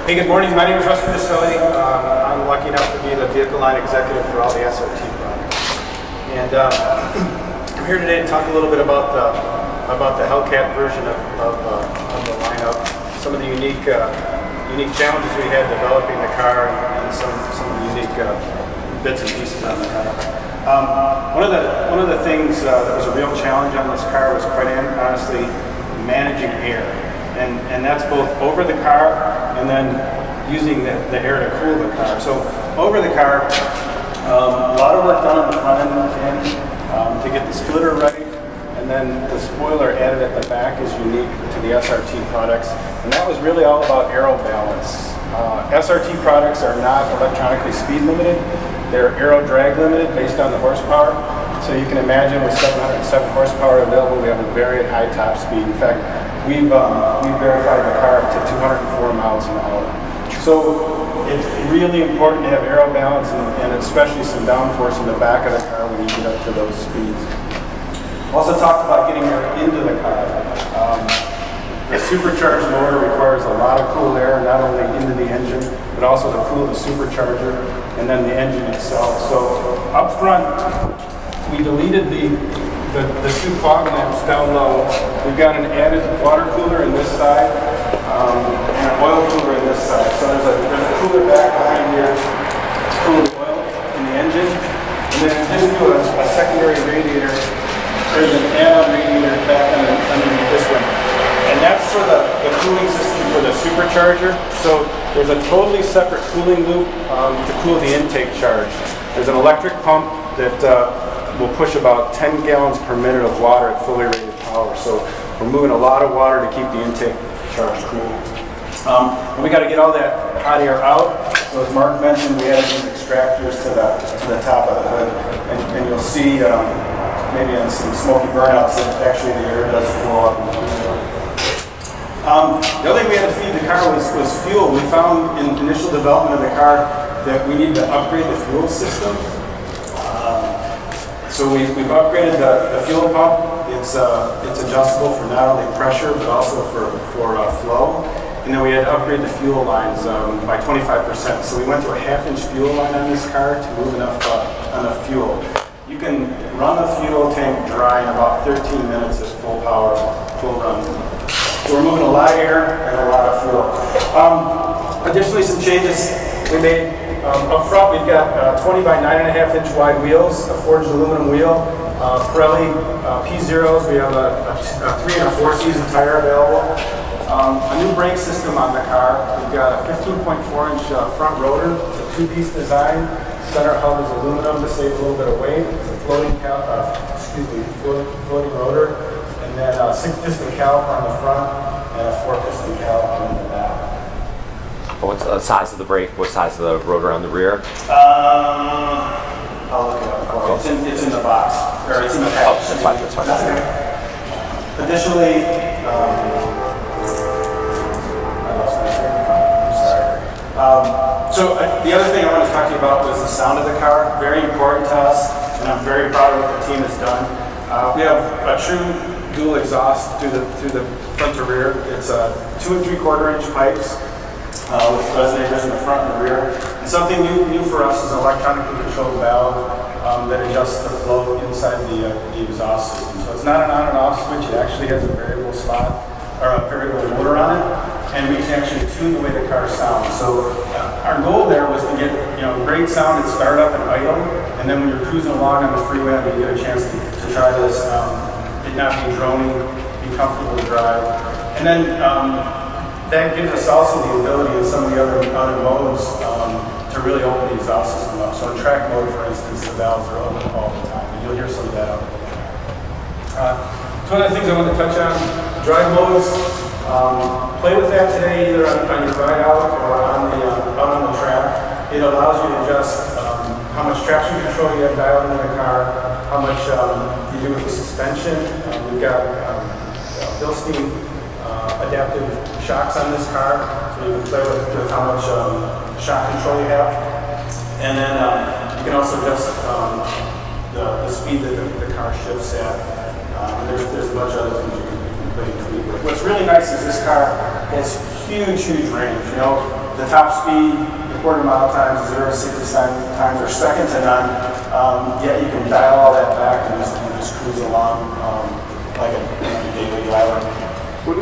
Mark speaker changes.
Speaker 1: Hey, good morning. My name is Russ Fiscelli. I'm lucky enough to be the vehicle line executive for all the SRT products. And I'm here today to talk a little bit about the Hellcat version of the lineup, some of the unique challenges we had developing the car, and some of the unique bits and pieces on the car. One of the things that was a real challenge on this car was, quite honestly, managing air. And that's both over the car and then using the air to cool the car. So over the car, a lot of work done on the front end to get the splitter right, and then the spoiler added at the back is unique to the SRT products, and that was really all about aero balance. SRT products are not electronically speed limited, they're aero drag limited based on the horsepower. So you can imagine with 707 horsepower available, we have a very high top speed. In fact, we've verified the car up to 204 miles an hour. So it's really important to have aero balance and especially some downforce in the back of the car when you get up to those speeds. Also talked about getting air into the car. The supercharged motor requires a lot of cool air, not only into the engine, but also to cool the supercharger and then the engine itself. So up front, we deleted the two fog lamps down low. We've got an added water cooler in this side and an oil cooler in this side. So there's a cooler back behind here to cool the oil in the engine. And then in addition to a secondary radiator, there's an add-on radiator back underneath this one. And that's for the cooling system for the supercharger. So there's a totally separate cooling loop to cool the intake charge. There's an electric pump that will push about 10 gallons per minute of water at fully rated power. So we're moving a lot of water to keep the intake charge cool. And we got to get all that hot air out. So as Mark mentioned, we added these extractors to the top of the hood. And you'll see maybe on some smoky burnouts that actually the air does flow up. The other thing we had to feed the car was fuel. We found in initial development of the car that we needed to upgrade the fuel system. So we've upgraded the fuel pump. It's adjustable for not only pressure but also for flow. And then we had to upgrade the fuel lines by 25%. So we went to a half-inch fuel line on this car to move enough fuel. You can run the fuel tank dry in about 13 minutes at full power, full run. So we're moving a lot of air and a lot of fuel. Additionally, some changes we made. Up front, we've got 20 by 9.5 inch wide wheels, a forged aluminum wheel, Pirelli P0s. We have a 3 and a 4 season tire available. A new brake system on the car. We've got a 15.4 inch front rotor. It's a two-piece design. Center hub is aluminum to save a little bit of weight. It's a floating rotor, and then a 6-piston caliper on the front and a 4-piston caliper on the back.
Speaker 2: What's the size of the brake? What size of the rotor on the rear?
Speaker 1: I'll look it up for you. It's in the box, or it's in the package.
Speaker 2: Oh, that's fine.
Speaker 1: That's okay. Additionally, I lost my train of thought. I'm sorry. So the other thing I wanted to talk to you about was the sound of the car. Very important to us, and I'm very proud of what the team has done. We have a true dual exhaust through the front to rear. It's 2 3/4 inch pipes. With resonators in the front and the rear. And something new for us is an electronically controlled valve that adjusts the flow inside the exhaust system. So it's not an on and off switch, it actually has a variable spot, or a variable motor on it, and we can actually tune the way the car sounds. So our goal there was to get great sound at startup and idle, and then when you're cruising along on the freeway and you get a chance to try this, it not be droning, be comfortable to drive. And then that gives us also the ability in some of the other modes to really open the exhaust system up. So in track mode, for instance, the valves are open all the time, and you'll hear some of that out there. So one of the things I want to touch on, drive modes. Play with that today, either on your ride out or out on the track. It allows you to adjust how much traction control you have dialed into the car, how much you do with the suspension. We've got Bilstein adaptive shocks on this car, so you can play with how much shock control you have. And then you can also adjust the speed that the car shifts at. And there's a bunch of other things you can play and tweak with. What's really nice is this car has huge range. the top speed, the quarter mile times, 0 to 60 times are second to none. Yet you can dial all that back and just cruise along like a daily driver.